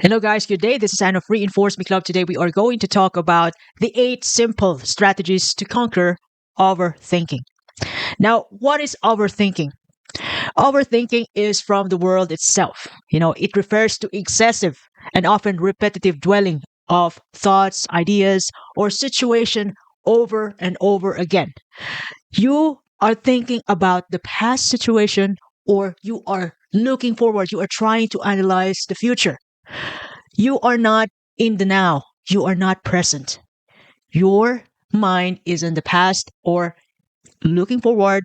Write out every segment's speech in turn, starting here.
Hello, guys. Good day. This is Anna of Reinforce Me Club. Today, we are going to talk about the 8 simple strategies to conquer overthinking. Now, what is overthinking? Overthinking is from the world itself. It refers to excessive and often repetitive dwelling of thoughts, ideas, or situation over and over again. You are thinking about the past situation, or you are looking forward. You are trying to analyze the future. You are not in the now. You are not present. Your mind is in the past or looking forward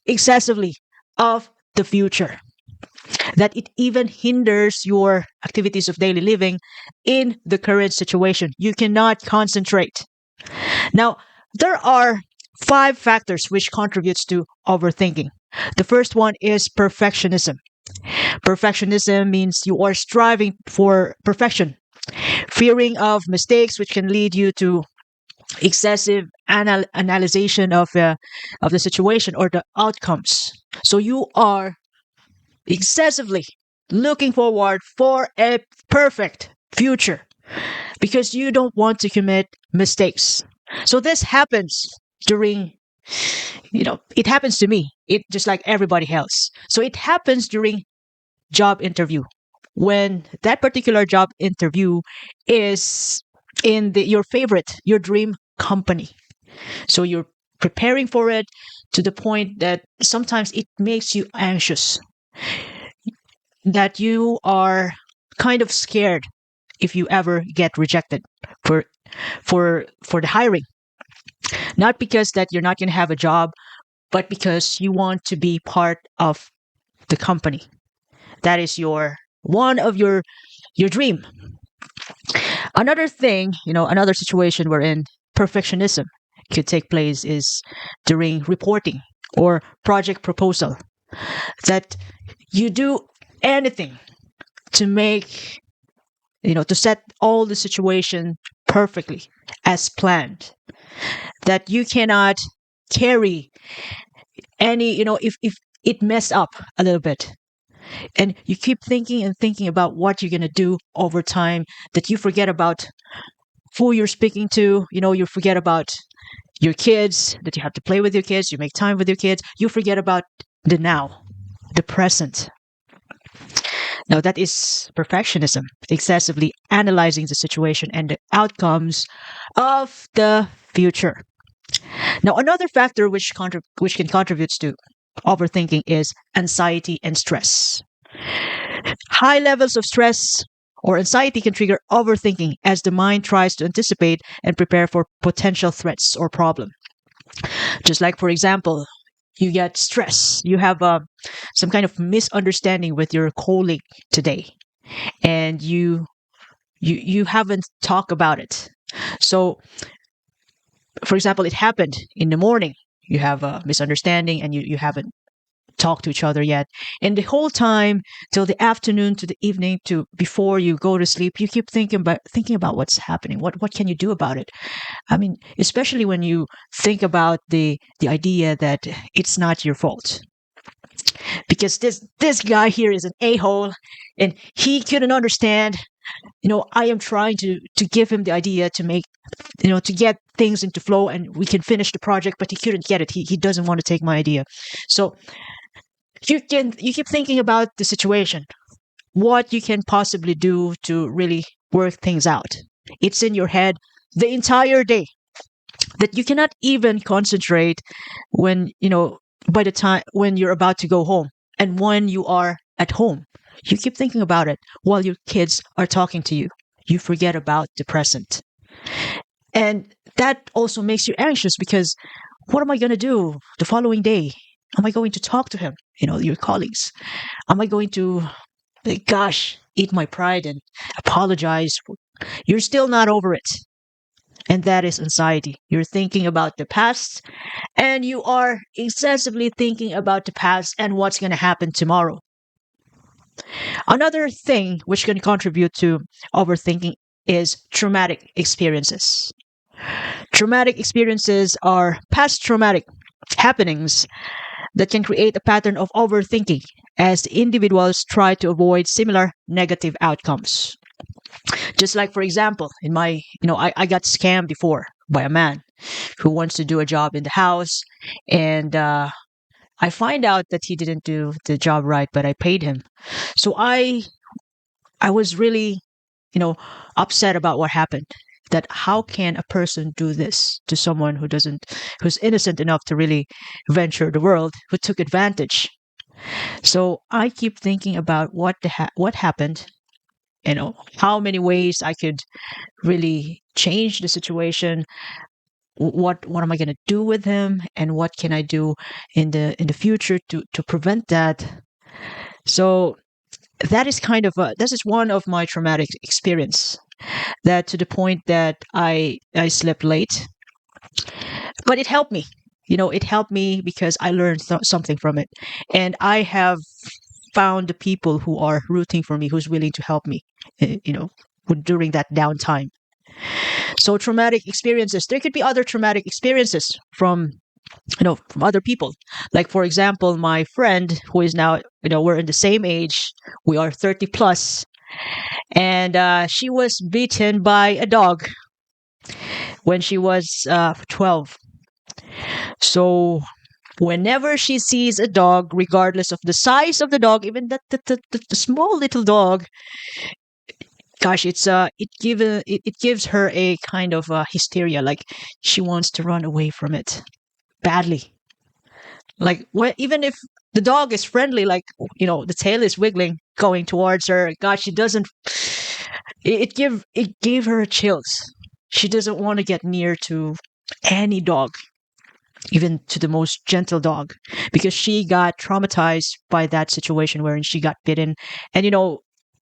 excessively of the future. That it even hinders your activities of daily living in the current situation. You cannot concentrate. Now, there are 5 factors which contributes to overthinking. The first one is perfectionism. Perfectionism means you are striving for perfection, fearing of mistakes, which can lead you to excessive analyzation of the situation or the outcomes. So you are excessively looking forward for a perfect future because you don't want to commit mistakes. So this happens during, it happens to me. It just like everybody else. So it happens during job interview when that particular job interview is in your dream company. So you're preparing for it to the point that sometimes it makes you anxious, that you are kind of scared if you ever get rejected for for the hiring, not because that you're not going to have a job, but because you want to be part of the company. That is your dream. Another thing, another situation wherein perfectionism could take place is during reporting or project proposal. That you do anything to make, to set all the situation perfectly as planned. That you cannot carry any, if it messed up a little bit, and you keep thinking and thinking about what you're going to do over time, that you forget about who you're speaking to. You forget about your kids, that you have to play with your kids, you make time with your kids, you forget about the now, the present. Now that is perfectionism, excessively analyzing the situation and the outcomes of the future. Now another factor which can contribute to overthinking is anxiety and stress. High levels of stress or anxiety can trigger overthinking as the mind tries to anticipate and prepare for potential threats or problems. Just like, for example, you get stress, you have some kind of misunderstanding with your colleague today, and you haven't talked about it. So, for example, it happened in the morning. You have a misunderstanding, and you haven't talk to each other yet, and the whole time till the afternoon to the evening to before you go to sleep, you keep thinking about what's happening, what can you do about it. I mean, especially when you think about the idea that it's not your fault, because this guy here is an a-hole, and he couldn't understand. I am trying to give him the idea to make, to get things into flow and we can finish the project, but he couldn't get it. He doesn't want to take my idea. So you keep thinking about the situation, what you can possibly do to really work things out. It's in your head the entire day, that you cannot even concentrate when, by the time when you're about to go home, and when you are at home, you keep thinking about it while your kids are talking to you. You forget about the present, and that also makes you anxious because what am I going to do the following day? Am I going to talk to him, your colleagues? Am I going to, gosh, eat my pride and apologize? You're still not over it. And that is anxiety. You're thinking about the past, and you are excessively thinking about the past and what's going to happen tomorrow. Another thing which can contribute to overthinking is traumatic experiences. Traumatic experiences are past traumatic happenings that can create a pattern of overthinking as individuals try to avoid similar negative outcomes. Just like, for example, in my, I got scammed before by a man who wants to do a job in the house. And I find out that he didn't do the job right, but I paid him. So I was really, you know, upset about what happened. That how can a person do this to someone who's innocent enough to really venture the world, who took advantage? So I keep thinking about what happened, how many ways I could really change the situation. What am I going to do with him, and what can I do in the future to prevent that? So that is this is one of my traumatic experience, that to the point that I slept late, but it helped me. It helped me because I learned something from it, and I have found the people who are rooting for me, who's willing to help me, during that downtime. So traumatic experiences, there could be other traumatic experiences from other people. Like, for example, my friend who is now, we're in the same age, we are 30 plus, and she was beaten by a dog when she was 12. So whenever she sees a dog, regardless of the size of the dog, even the small little dog, gosh, it gives her a kind of hysteria, like she wants to run away from it badly. Like, even if the dog is friendly, like, the tail is wiggling going towards her, gosh, she doesn't. It gave her chills. She doesn't want to get near to any dog, even to the most gentle dog, because she got traumatized by that situation wherein she got bitten. And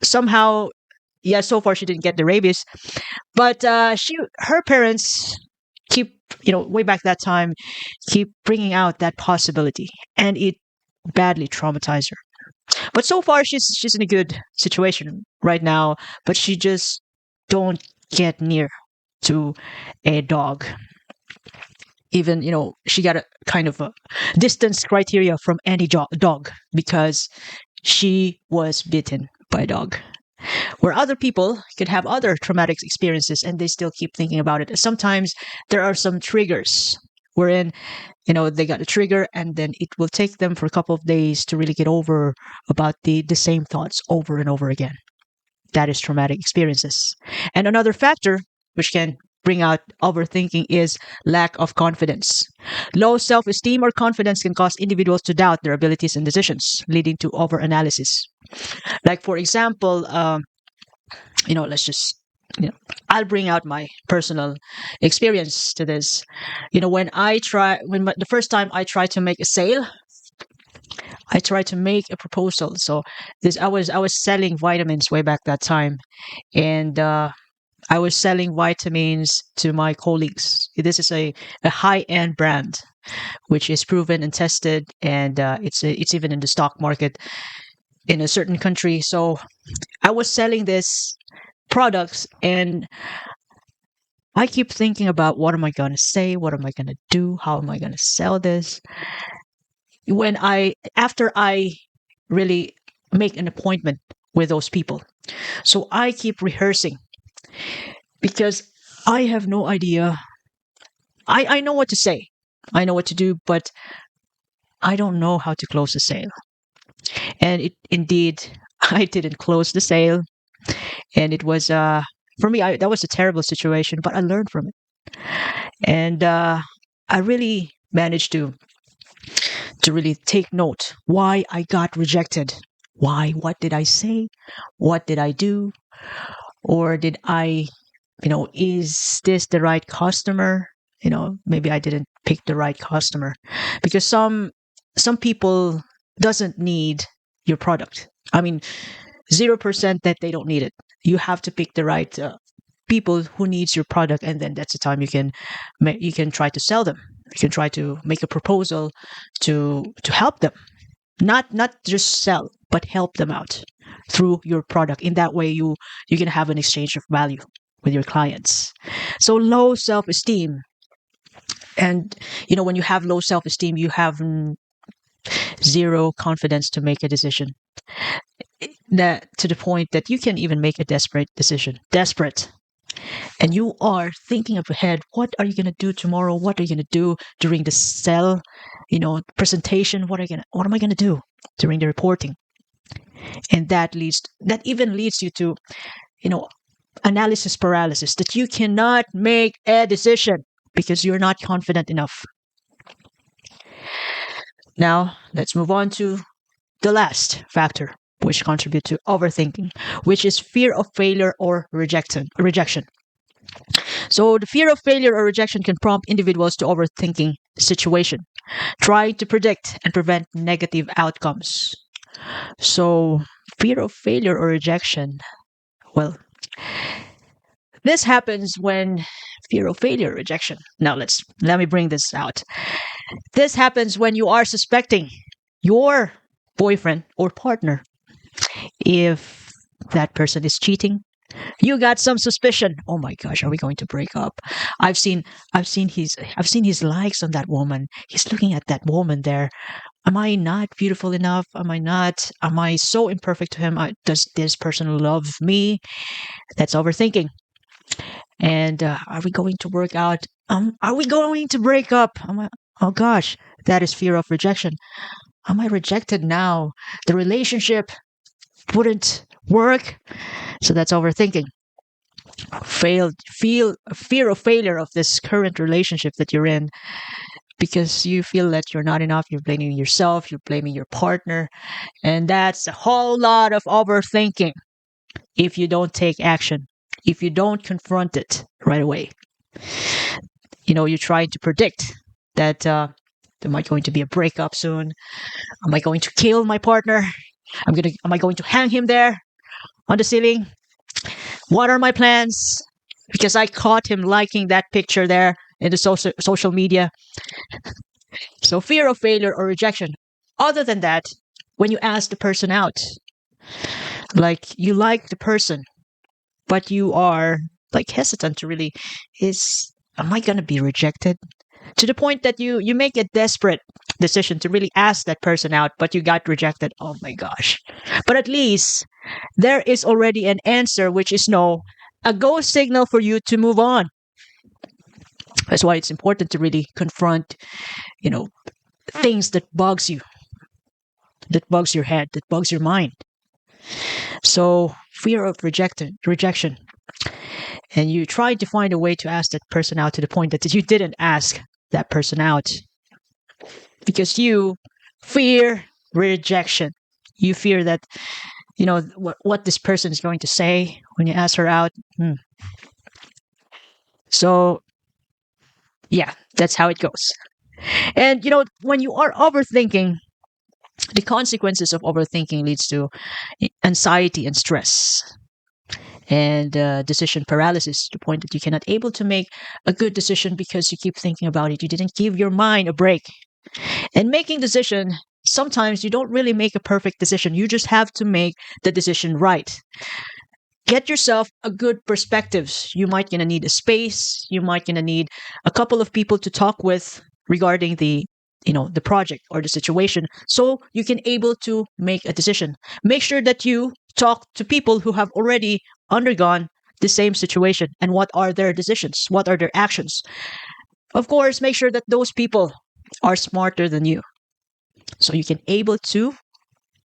somehow, yeah, so far she didn't get the rabies, but her parents keep, way back that time, keep bringing out that possibility, and it badly traumatized her. But so far she's in a good situation right now, but she just don't get near to a dog. Even, she got a kind of a distance criteria from any dog, because she was bitten by a dog. Where other people could have other traumatic experiences and they still keep thinking about it. Sometimes there are some triggers wherein, they got a trigger, and then it will take them for a couple of days to really get over about the same thoughts over and over again. That is traumatic experiences. And another factor which can bring out overthinking is lack of confidence. Low self-esteem or confidence can cause individuals to doubt their abilities and decisions, leading to overanalysis. Like, for example, let's just, I'll bring out my personal experience to this. The first time I tried to make a sale, I tried to make a proposal. So I was selling vitamins way back that time, and I was selling vitamins to my colleagues. This is a high-end brand, which is proven and tested, and it's even in the stock market in a certain country. So I was selling this products, and I keep thinking about, what am I going to say? What am I going to do? How am I going to sell this? After I really make an appointment with those people. So I keep rehearsing, because I have no idea. I know what to say. I know what to do, but I don't know how to close the sale. And indeed, I didn't close the sale. And it was, for me, that was a terrible situation, but I learned from it. And I really managed to really take note why I got rejected. Why? What did I say? What did I do? Or did I, is this the right customer? Maybe I didn't pick the right customer, because some people doesn't need your product. I mean, 0% that they don't need it. You have to pick the right people who needs your product, and then that's the time you can try to sell them. You can try to make a proposal to help them, not just sell, but help them out through your product. In that way, you can have an exchange of value with your clients. So low self-esteem, and when you have low self-esteem, you have zero confidence to make a decision. That to the point that you can even make a desperate decision. Desperate. And you are thinking up ahead, what are you going to do tomorrow? What are you going to do during the cell, presentation? What am I going to do during the reporting? And that even leads you to, you know, analysis paralysis, that you cannot make a decision because you're not confident enough. Now, let's move on to the last factor which contribute to overthinking, which is fear of failure or rejection. So the fear of failure or rejection can prompt individuals to overthinking the situation, trying to predict and prevent negative outcomes. So fear of failure or rejection, well, this happens when fear of failure or rejection. Now let me bring this out. This happens when you are suspecting your boyfriend or partner, if that person is cheating, you got some suspicion. Oh my gosh, are we going to break up? I've seen his likes on that woman. He's looking at that woman there. Am I not beautiful enough? Am I so imperfect to him? Does this person love me? That's overthinking. And are we going to work out? Are we going to break up? Oh gosh, that is fear of rejection. Am I rejected now? The relationship wouldn't work. So that's overthinking. Fear of failure of this current relationship that you're in, because you feel that you're not enough. You're blaming yourself, you're blaming your partner, and that's a whole lot of overthinking if you don't take action, if you don't confront it right away. You're trying to predict that there might going to be a breakup soon. Am I going to kill my partner? Am I going to hang him there on the ceiling? What are my plans? Because I caught him liking that picture there in the social media. So fear of failure or rejection. Other than that, when you ask the person out, like you like the person, but you are like hesitant to really, am I gonna be rejected? To the point that you make a desperate decision to really ask that person out, but you got rejected. Oh my gosh. But at least there is already an answer, which is no, a go signal for you to move on. That's why it's important to really confront, things that bugs you, that bugs your head, that bugs your mind. So fear of rejection. And you try to find a way to ask that person out to the point that you didn't ask that person out because you fear rejection. You fear that, what this person is going to say when you ask her out. So, yeah, that's how it goes. And, when you are overthinking, the consequences of overthinking leads to anxiety and stress and decision paralysis, to the point that you cannot able to make a good decision because you keep thinking about it. You didn't give your mind a break. And making decision, sometimes you don't really make a perfect decision. You just have to make the decision right. Get yourself a good perspectives. You might gonna need a space. You might gonna need a couple of people to talk with regarding the project or the situation, so you can able to make a decision. Make sure that you talk to people who have already undergone the same situation and what are their decisions, what are their actions. Of course, make sure that those people are smarter than you, so you can able to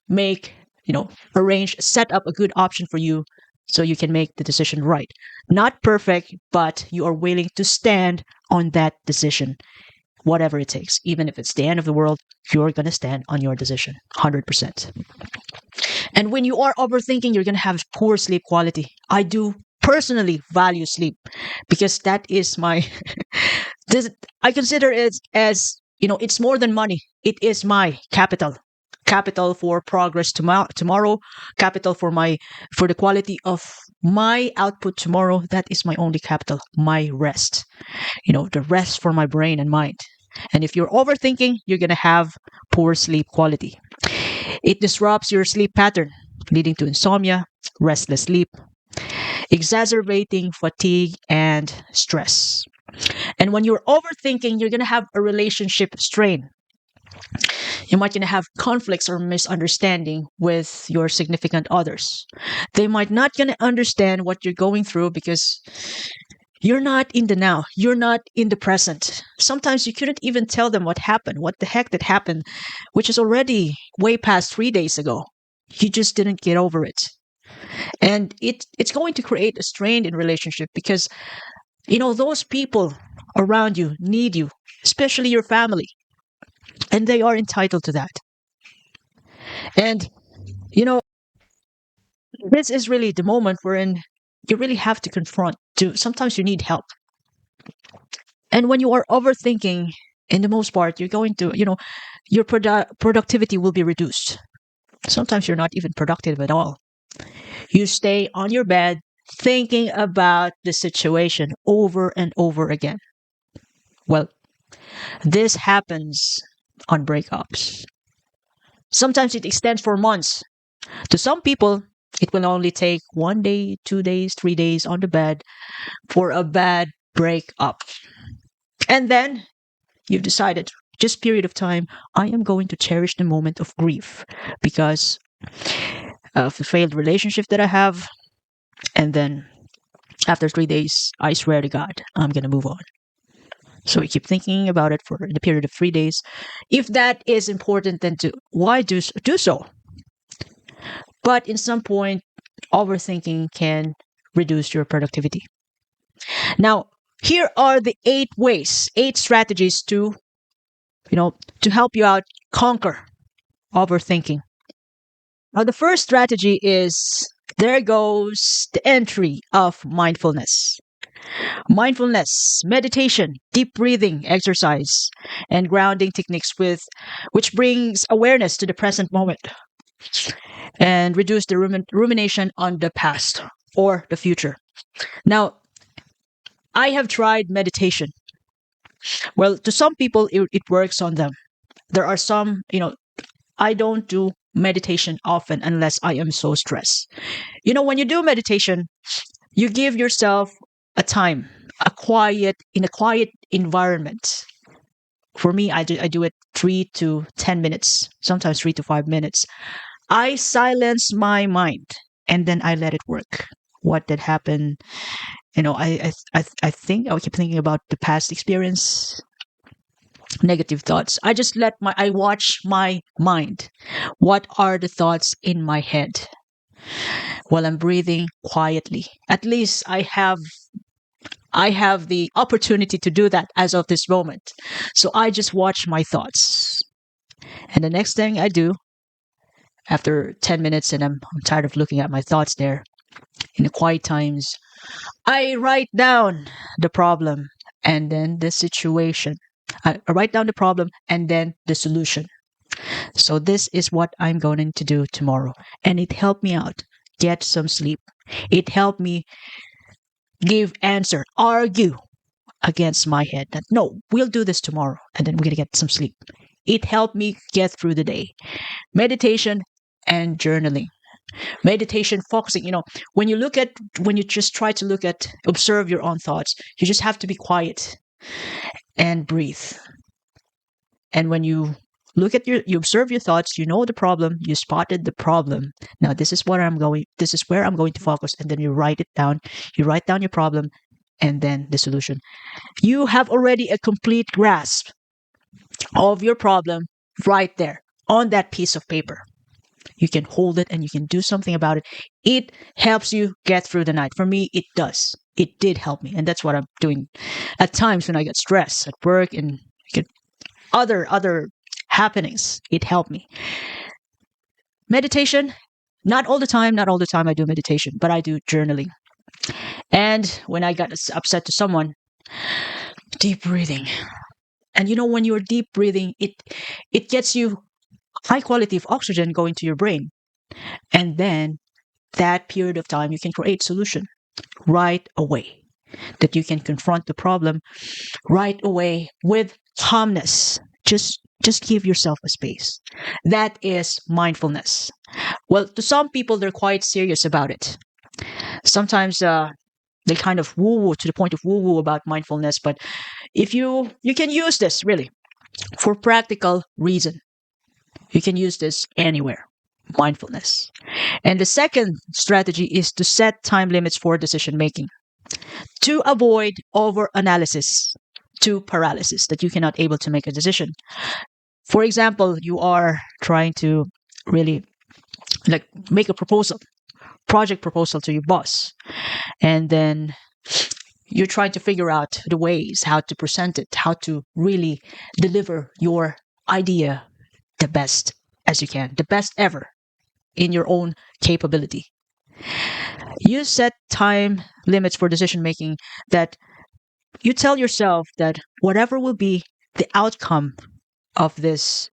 make, arrange, set up a good option for you, so you can make the decision right. Not perfect, but you are willing to stand on that decision, whatever it takes. Even if it's the end of the world, you're going to stand on your decision 100%. And when you are overthinking, you're going to have poor sleep quality. I do personally value sleep because that is my I consider it as, it's more than money. It is my capital for progress tomorrow, capital for the quality of my output tomorrow. That is my only capital, my rest, the rest for my brain and mind. And if you're overthinking, you're going to have poor sleep quality. It disrupts your sleep pattern, leading to insomnia, restless sleep, exacerbating fatigue and stress. And when you're overthinking, you're going to have a relationship strain. You might gonna have conflicts or misunderstanding with your significant others. They might not gonna understand what you're going through because you're not in the now. You're not in the present. Sometimes you couldn't even tell them what happened, what the heck that happened, which is already way past 3 days ago. You just didn't get over it. And it's going to create a strain in relationship because those people around you need you, especially your family, and they are entitled to that. And you know this is really the moment wherein you really have to confront to sometimes you need help. And when you are overthinking, in the most part, you're going to, your productivity will be reduced. Sometimes you're not even productive at all. You stay on your bed thinking about the situation over and over again. Well, this happens on breakups. Sometimes it extends for months. To some people, it will only take 1 day, 2 days, 3 days on the bed for a bad breakup. And then you've decided, just period of time, I am going to cherish the moment of grief because of the failed relationship that I have. And then after 3 days, I swear to God, I'm going to move on. So you keep thinking about it for the period of 3 days. If that is important, then why do so? But in some point, overthinking can reduce your productivity. Now, here are the 8 ways, 8 strategies to help you out conquer overthinking. Now, the first strategy is there goes the entry of mindfulness. Mindfulness, meditation, deep breathing exercise, and grounding techniques which brings awareness to the present moment and reduce the rumination on the past or the future. Now, I have tried meditation. Well, to some people, it works on them. There are some, I don't do meditation often unless I am so stressed. When you do meditation, you give yourself a time, in a quiet environment. For me, I do it 3 to 10 minutes, sometimes 3 to 5 minutes. I silence my mind and then I let it work. What did happen? I think I keep thinking about the past experience, negative thoughts. I watch my mind. What are the thoughts in my head while I'm breathing quietly? At least I have the opportunity to do that as of this moment. So I just watch my thoughts. And the next thing I do after 10 minutes and I'm tired of looking at my thoughts there in the quiet times, I write down the problem and then the situation. I write down the problem and then the solution. So this is what I'm going to do tomorrow. And it helped me out get some sleep. It helped me argue against my head that no, we'll do this tomorrow and then we're going to get some sleep. It helped me get through the day. Meditation and journaling. Meditation focusing, when you just try to observe your own thoughts, you just have to be quiet and breathe. And when you you observe your thoughts, you know the problem, you spotted the problem. Now this is where I'm going to focus. And then you write it down. You write down your problem and then the solution. You have already a complete grasp of your problem right there on that piece of paper. You can hold it and you can do something about it. It helps you get through the night. For me, it does. It did help me. And that's what I'm doing at times when I get stressed at work and get other happenings. It helped me. Meditation, not all the time I do meditation, but I do journaling. And when I got upset to someone, deep breathing. And when you're deep breathing, it gets you high quality of oxygen going to your brain. And then that period of time, you can create solution right away. That you can confront the problem right away with calmness. Just give yourself a space. That is mindfulness. Well, to some people, they're quite serious about it. Sometimes they kind of woo-woo to the point of woo-woo about mindfulness. But if you can use this really. For practical reason, you can use this anywhere. Mindfulness. And the second strategy is to set time limits for decision making to avoid over analysis to paralysis that you cannot able to make a decision. For example, you are trying to really like make a proposal, project proposal to your boss, and then you're trying to figure out the ways how to present it, how to really deliver your idea the best as you can, the best ever in your own capability. You set time limits for decision making that you tell yourself that whatever will be the outcome of this,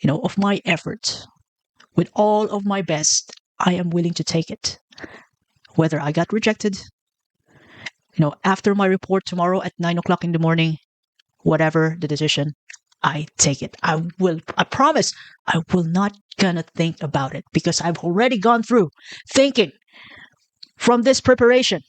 of my effort, with all of my best, I am willing to take it. Whether I got rejected, after my report tomorrow at 9 o'clock in the morning, whatever the decision, I take it. I promise, I will not gonna think about it because I've already gone through thinking from this preparation.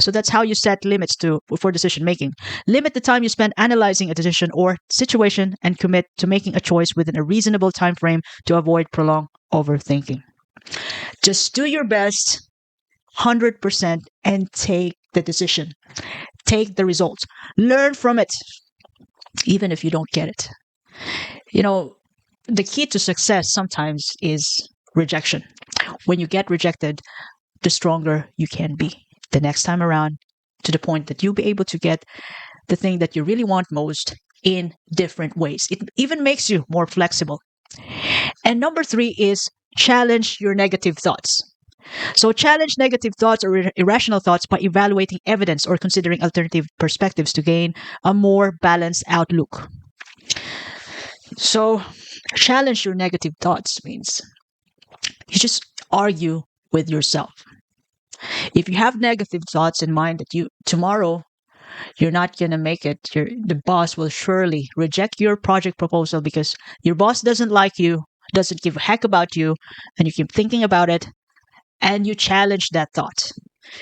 So that's how you set limits for decision making. Limit the time you spend analyzing a decision or situation and commit to making a choice within a reasonable time frame to avoid prolonged overthinking. Just do your best 100% and take the decision. Take the results. Learn from it, even if you don't get it. The key to success sometimes is rejection. When you get rejected, the stronger you can be the next time around, to the point that you'll be able to get the thing that you really want most in different ways. It even makes you more flexible. And number 3 is challenge your negative thoughts. So challenge negative thoughts or irrational thoughts by evaluating evidence or considering alternative perspectives to gain a more balanced outlook. So challenge your negative thoughts means you just argue with yourself. If you have negative thoughts in mind that tomorrow you're not going to make it, the boss will surely reject your project proposal because your boss doesn't like you, doesn't give a heck about you, and you keep thinking about it, and you challenge that thought.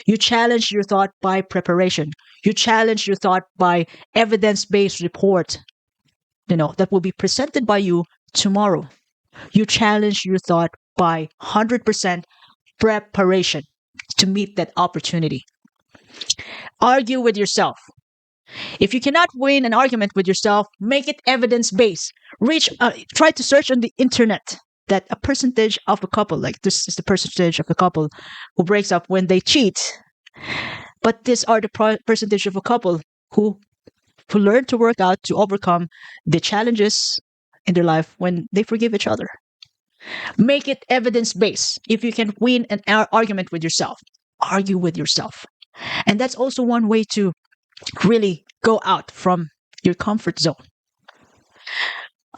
You challenge your thought by preparation. You challenge your thought by evidence-based report, that will be presented by you tomorrow. You challenge your thought by 100% preparation to meet that opportunity. Argue with yourself. If you cannot win an argument with yourself, make it evidence-based. Try to search on the internet that a percentage of a couple, like this is the percentage of a couple who breaks up when they cheat. But these are the percentage of a couple who learn to work out to overcome the challenges in their life when they forgive each other. Make it evidence-based. If you can win an argument with yourself, argue with yourself. And that's also one way to really go out from your comfort zone.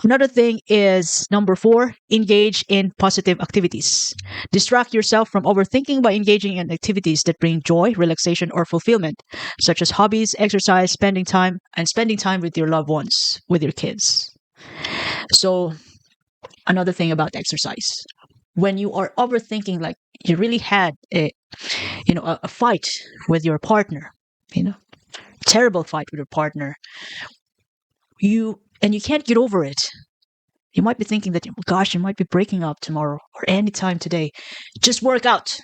Another thing is number 4, engage in positive activities. Distract yourself from overthinking by engaging in activities that bring joy, relaxation, or fulfillment, such as hobbies, exercise, spending time with your loved ones, with your kids. So another thing about exercise, when you are overthinking, like you really had a fight with your partner, terrible fight with your partner, you can't get over it. You might be thinking that, gosh, you might be breaking up tomorrow or anytime today. Just work out.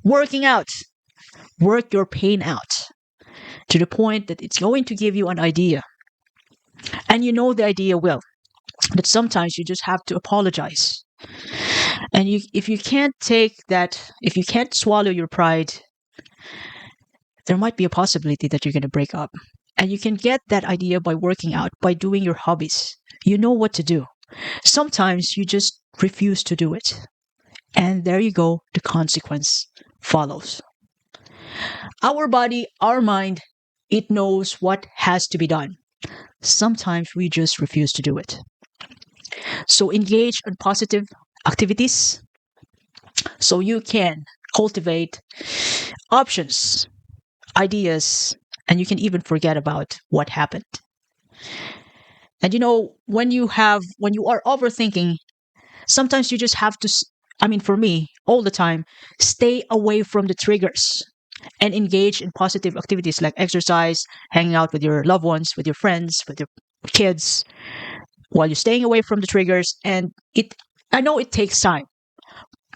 Working out. Work your pain out to the point that it's going to give you an idea. And the idea will. But sometimes you just have to apologize. And if you can't take that, if you can't swallow your pride, there might be a possibility that you're going to break up. And you can get that idea by working out, by doing your hobbies. You know what to do. Sometimes you just refuse to do it. And there you go, the consequence follows. Our body, our mind, it knows what has to be done. Sometimes we just refuse to do it. So engage in positive activities so you can cultivate options, ideas, and you can even forget about what happened. And when you are overthinking, sometimes you just have to, for me, all the time, stay away from the triggers and engage in positive activities like exercise, hanging out with your loved ones, with your friends, with kids while you're staying away from the triggers. And I know it takes time,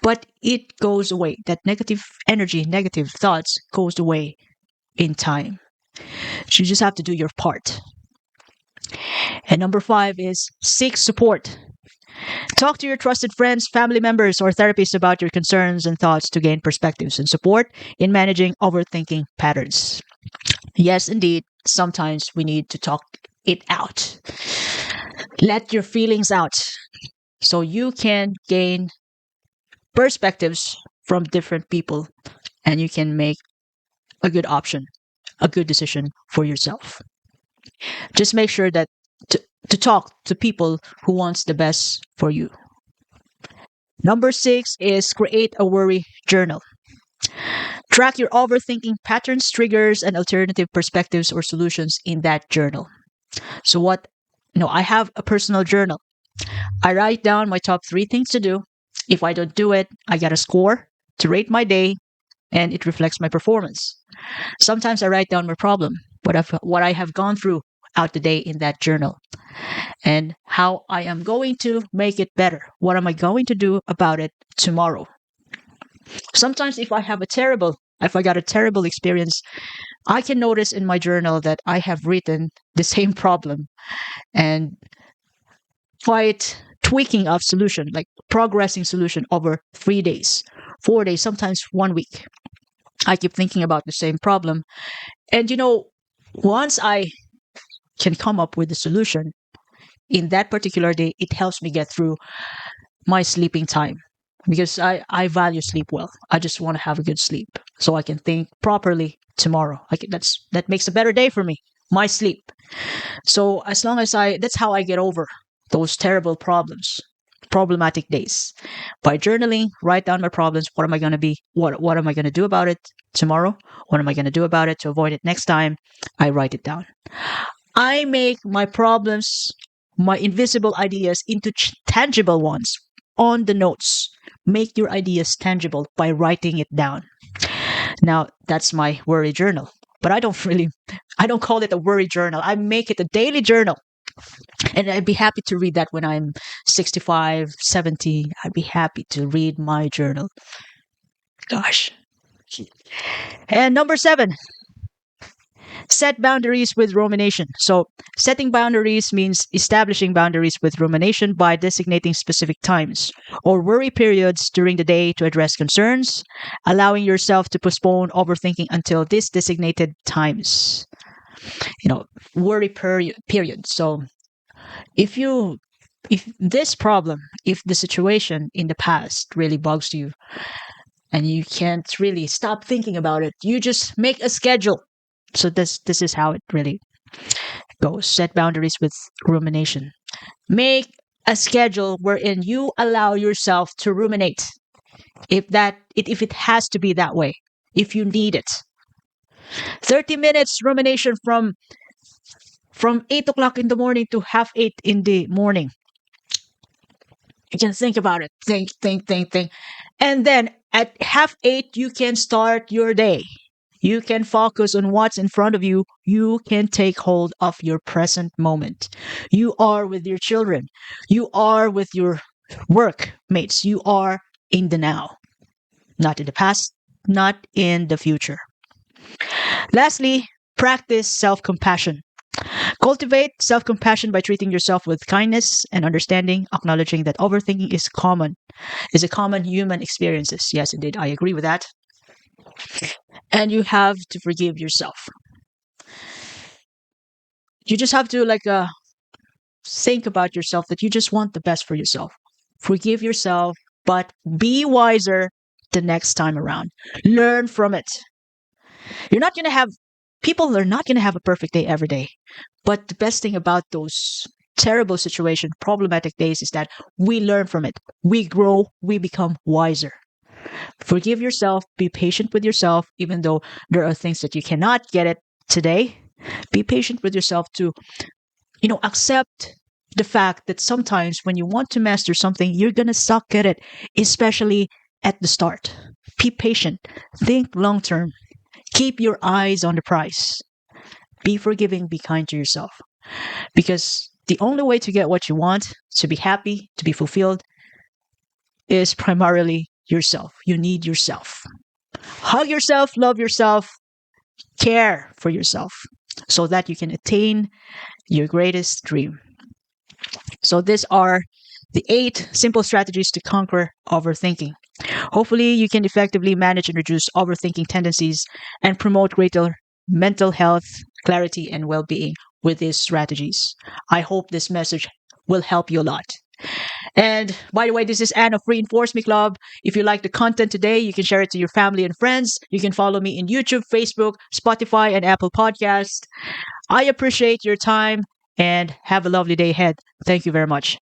but it goes away. That negative energy, negative thoughts goes away in time. So you just have to do your part. And number 5 is seek support. Talk to your trusted friends, family members, or therapists about your concerns and thoughts to gain perspectives and support in managing overthinking patterns. Yes, indeed, sometimes we need to talk it out. Let your feelings out so you can gain perspectives from different people and you can make a good option, a good decision for yourself. Just make sure that to talk to people who wants the best for you. Number 6 is create a worry journal. Track your overthinking patterns, triggers, and alternative perspectives or solutions in that journal. So I have a personal journal. I write down my top 3 things to do. If I don't do it, I get a score to rate my day and it reflects my performance. Sometimes I write down my problem, what I have gone through out the day in that journal, and how I am going to make it better. What am I going to do about it tomorrow? Sometimes if I got a terrible experience, I can notice in my journal that I have written the same problem and quite tweaking of solution, like progressing solution over 3 days, 4 days, sometimes 1 week. I keep thinking about the same problem. And once I can come up with a solution in that particular day, it helps me get through my sleeping time because I value sleep well. I just want to have a good sleep so I can think properly tomorrow. That makes a better day for me, my sleep. So as long as that's how I get over those terrible problematic days. By journaling, write down my problems. What am I going to be? What am I going to do about it tomorrow? What am I going to do about it to avoid it next time? I write it down. I make my problems, my invisible ideas into tangible ones on the notes. Make your ideas tangible by writing it down. Now, that's my worry journal. But I don't call it a worry journal. I make it a daily journal. And I'd be happy to read that when I'm 65, 70. I'd be happy to read my journal. Gosh. And number 7, set boundaries with rumination. So setting boundaries means establishing boundaries with rumination by designating specific times or worry periods during the day to address concerns, allowing yourself to postpone overthinking until these designated times. Worry period. So if the situation in the past really bugs you and you can't really stop thinking about it, you just make a schedule. So this is how it really goes. Set boundaries with rumination. Make a schedule wherein you allow yourself to ruminate. If it has to be that way, if you need it. 30 minutes rumination from 8 o'clock in the morning to 7:30 in the morning. You can think about it. Think. And then at 7:30, you can start your day. You can focus on what's in front of you. You can take hold of your present moment. You are with your children. You are with your workmates. You are in the now, not in the past, not in the future. Lastly, practice self-compassion. Cultivate self-compassion by treating yourself with kindness and understanding, acknowledging that overthinking is a common human experience. Yes, indeed, I agree with that. And you have to forgive yourself. You just have to think about yourself that you just want the best for yourself. Forgive yourself, but be wiser the next time around. Learn from it. People are not going to have a perfect day every day. But the best thing about those terrible situation, problematic days is that we learn from it. We grow, we become wiser. Forgive yourself, be patient with yourself, even though there are things that you cannot get it today. Be patient with yourself to, accept the fact that sometimes when you want to master something, you're going to suck at it, especially at the start. Be patient. Think long term. Keep your eyes on the prize. Be forgiving, be kind to yourself. Because the only way to get what you want, to be happy, to be fulfilled, is primarily yourself. You need yourself. Hug yourself, love yourself, care for yourself so that you can attain your greatest dream. So, these are the 8 simple strategies to conquer overthinking. Hopefully, you can effectively manage and reduce overthinking tendencies and promote greater mental health, clarity, and well being with these strategies. I hope this message will help you a lot. And by the way, this is Anne of Reinforce Me Club. If you like the content today, you can share it to your family and friends. You can follow me in YouTube, Facebook, Spotify, and Apple Podcasts. I appreciate your time and have a lovely day ahead. Thank you very much.